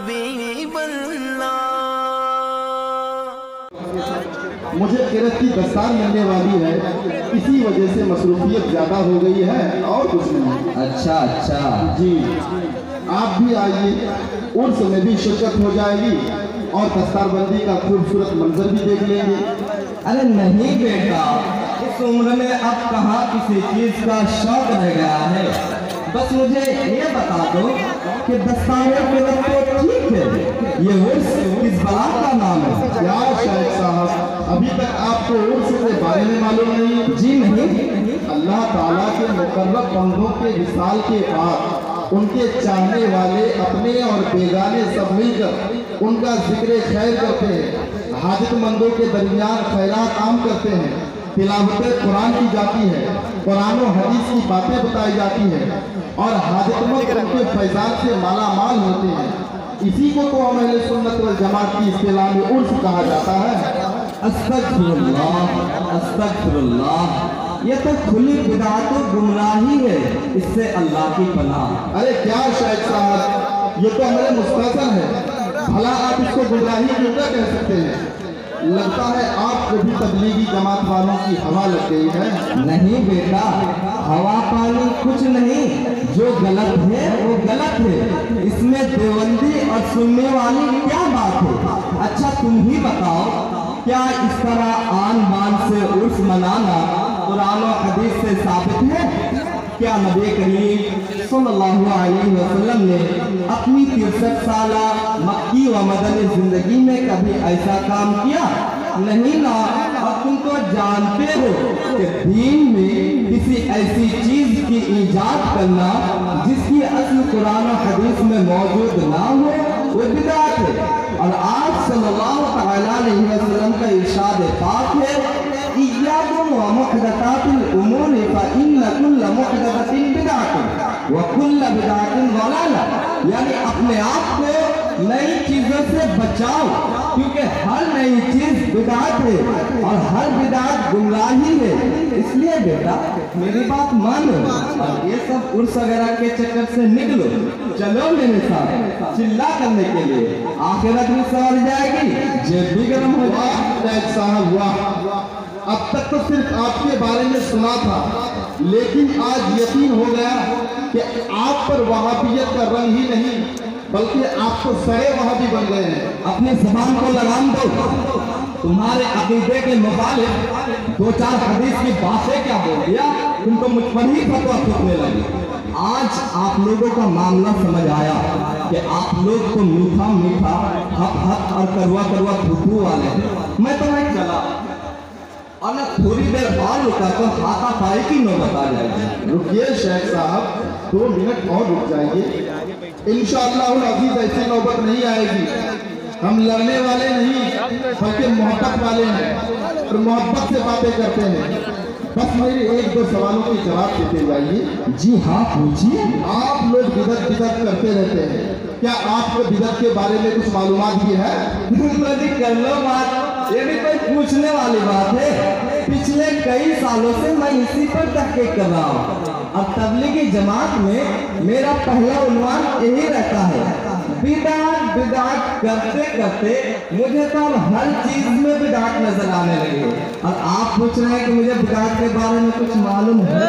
حبیب اللہ۔ مجھے قرت کی دستار ملنے والی ہے، اسی وجہ سے مصروفیت زیادہ ہو گئی ہے اور کچھ نہیں۔ اچھا اچھا جی آپ بھی آئیے، عرس میں بھی شرکت ہو جائے گی اور دستار بندی کا خوبصورت منظر بھی دیکھ لیں گے۔ ارے نہیں بیٹا، اس عمر میں اب کہاں کسی چیز کا شوق رہ گیا ہے، بس مجھے یہ بتا دو کہ دستار قرت تو ٹھیک ہے، یہ عرس کس بلا کا نام ہے؟ کیا شیخ صاحب ابھی تک آپ کو عرس کے بارے میں معلوم نہیں؟ جی نہیں۔ اللہ تعالیٰ کے مقرب بندوں کے وصال کے بعد ان کے چاہنے والے اپنے اور بیگانے سب مل کر ان کا ذکر خیر کرتے ہیں، حاجت مندوں کے درمیان خیرات عام کرتے ہیں، تلاوت قرآن کی جاتی ہے، قرآن و حدیث کی باتیں بتائی جاتی ہیں اور حاجت مند ان کے فیضان سے مالا مال ہوتے ہیں۔ اسی کو تو ہم اہل سنت والجماعت کی اصطلاح میں عرس کہا جاتا ہے۔ استغفر اللہ استغفر اللہ، یہ تو کھلی بدعت و گمراہی ہے، اس سے اللہ کی پناہ۔ ارے کیا شیخ صاحب، یہ تو ہمارے مستحسن ہے، بھلا آپ اس کو گمراہی کیوں نہ کہہ سکتے ہیں؟ لگتا ہے آپ کو بھی تبلیغی جماعت والوں کی ہوا لگ گئی ہے۔ نہیں بیٹا، ہوا پانی کچھ نہیں، جو غلط ہے وہ غلط ہے، اس میں دیوبندی اور سننے والی کیا بات ہے؟ اچھا تم ہی بتاؤ، کیا اس طرح آن بان سے عرس منانا قرآن و حدیث سے ثابت ہے؟ کیا نبی کریم صلی اللہ علیہ وسلم نے اپنی 63 سالہ مکی و مدنی زندگی میں کبھی ایسا کام کیا؟ نہیں نا، اور تم تو جانتے ہو کہ دین میں کسی ایسی چیز کی ایجاد کرنا جس کی اصل قرآن و حدیث میں موجود نہ ہو وہ بدعت ہے۔ اور آپ صلی اللہ علیہ وسلم کا ارشاد پاک ہے، إِيَّاكُمْ وَمُحْدَثَاتِ الْأُمُورِ فَإِنَّ كُلَّ مُحْدَثَةٍ بِدْعَةٌ وَكُلَّ بِدْعَةٍ ضَلَالَةٌ، یعنی اپنے آپ کو نئی چیزوں سے بچاؤ، کیونکہ ہر نئی چیز بدعت ہے اور ہر بدعت گمراہی ہے۔ اس لیے بیٹا میری بات مانو اور یہ سب عرس وغیرہ کے چکر سے نکلو، چلو میرے ساتھ چلا کرنے کے لیے، آخرت بھی سنور جائے گی، جیب بھی گرم ہو جائے گی۔ شیخ صاحب واہ، اب تک تو صرف آپ کے بارے میں سنا تھا، لیکن آج یقین ہو گیا کہ آپ پر وہابیت کا رنگ ہی نہیں بلکہ آپ تو سڑے وہابی بن گئے ہیں۔ اپنی زبان کو لگام دو، تمہارے عقیدے کے مخالف دو چار حدیث کی باتیں کیا بول دیا، تم کو مجھ پر ہی فتویٰ تھوکنے لگی۔ آج آپ لوگوں کا معاملہ سمجھ آیا کہ آپ لوگ تو میٹھا میٹھا حق اور کروا کروا پھوٹو والے ہیں۔ میں تمہیں چلا اور میں تھوڑی دیر اور رکا تو ہاتھا پائی کی نوبت آ جائے گی۔ رکیے شیخ صاحب، 2 منٹ اور رک جائیے، انشاءاللہ العزیز ایسی نوبت نہیں آئے گی۔ ہم لڑنے والے نہیں بلکہ محبت والے ہیں اور محبت سے باتیں کرتے ہیں۔ بس میرے 1-2 سوالوں کے جواب دیتے جائیے۔ جی ہاں پوچھیے۔ آپ لوگ بدعت کرتے رہتے ہیں، کیا آپ کو بدعت کے بارے میں کچھ معلومات بھی ہے؟ جی کر لو بات، یہ بھی کوئی پوچھنے والی بات ہے؟ پچھلے کئی سالوں سے میں اسی پر تحقیق کر رہا ہوں، اور تبلیغی جماعت میں میرا پہلا عنوان یہی رہتا ہے، بدعت بدعت کرتے کرتے مجھے تو ہر چیز میں بدعت نظر آنے لگی، اور آپ پوچھ رہے ہیں کہ مجھے بدعت کے بارے میں کچھ معلوم ہے،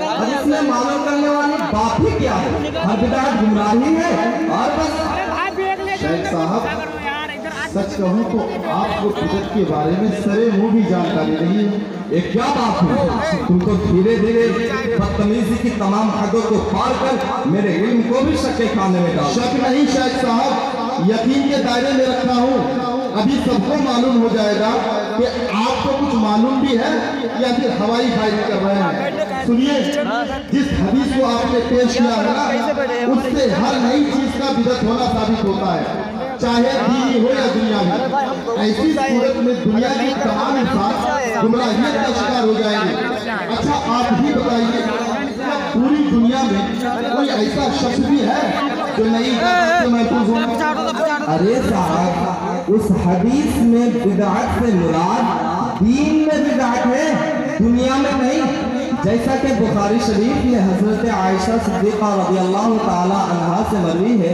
اور اس میں معلوم کرنے والی بات ہی کیا ہے؟ ہر بدعت گمراہی ہے، اور بس۔ شیخ صاحب سچ کہوں تو آپ کو بدعت کے بارے میں سرے منہ بھی جانکاری نہیں ہے۔ یہ کیا بات ہے؟ تم تو دھیرے دھیرے بدتمیزی کی تمام حدوں کو پار کر میرے علم کو بھی شک کے کھانے میں ڈال۔ شک نہیں شیخ صاحب، یقین کے دائرے میں رکھا ہوں، ابھی سب کو معلوم ہو جائے گا کہ آپ کو کچھ معلوم بھی ہے یا پھر ہوائی فائل کر رہے ہیں۔ سنیے، جس حدیث کو آپ نے پیش کیا ہے نا، اس سے ہر نئی چیز کا بدعت ہونا ثابت ہوتا ہے، چاہے دینی ہو یا دنیا میں۔ ایسی صورت میں دنیا کی تمام انسان گمراہیت کا شکار ہو جائیں گے۔ اچھا آپ بھی بتائیے، پوری دنیا میں کوئی ایسا شخص بھی ہے جو نئی بدعت سے محفوظ ہو؟ ارے صاحب، اس حدیث میں بدعت سے مراد دین میں بدعت ہے، دنیا میں نہیں۔ جیسا کہ بخاری شریف میں حضرت عائشہ صدیقہ رضی اللہ تعالی عنہا سے مروی ہے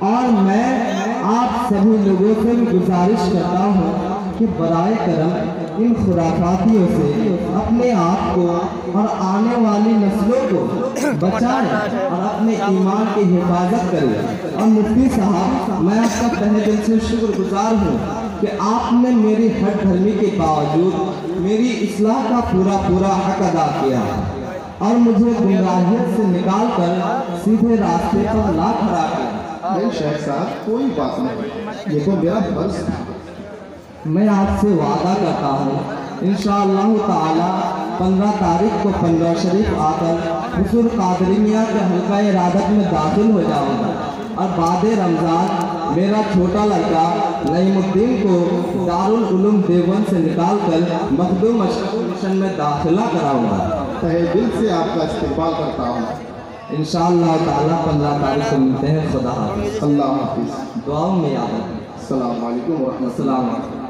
اور میں آپ سبھی لوگوں سے بھی گزارش کرتا ہوں کہ برائے کرم ان خرافاتیوں سے اپنے آپ کو اور آنے والی نسلوں کو بچائیں اور اپنے ایمان کی حفاظت کریں۔ اور مفتی صاحب، میں آپ کا تہہ دل سے شکر گزار ہوں کہ آپ نے میری ہٹ دھرمی کے باوجود میری اصلاح کا پورا حق ادا کیا اور مجھے گمراہیت سے نکال کر سیدھے راستے پر لا کھڑا کیا۔ نہیں شیخ صاحب، کوئی بات نہیں، یہ تو میرا فرض تھا۔ میں آپ سے وعدہ کرتا ہوں انشاءاللہ تعالی 15 تاریخ کو پنڈور شریف آ کر حضور قادری میاں کے حلقہ ارادت میں داخل ہو جاؤں گا، اور بعد رمضان میرا چھوٹا لڑکا نعیم الدین کو دارالعلوم دیوبند سے نکال کر مخدوم مشن میں داخلہ کراؤں گا۔ تہہ دل سے آپ کا استقبال کرتا ہوں۔ انشاءاللہ تعالی 15 تاریخ کو ملتے ہیں۔ خدا حافظ۔ اللہ حافظ۔ دعاؤں میں یاد رکھیں۔ السلام علیکم ورحمۃ اللہ۔ السلام علیکم۔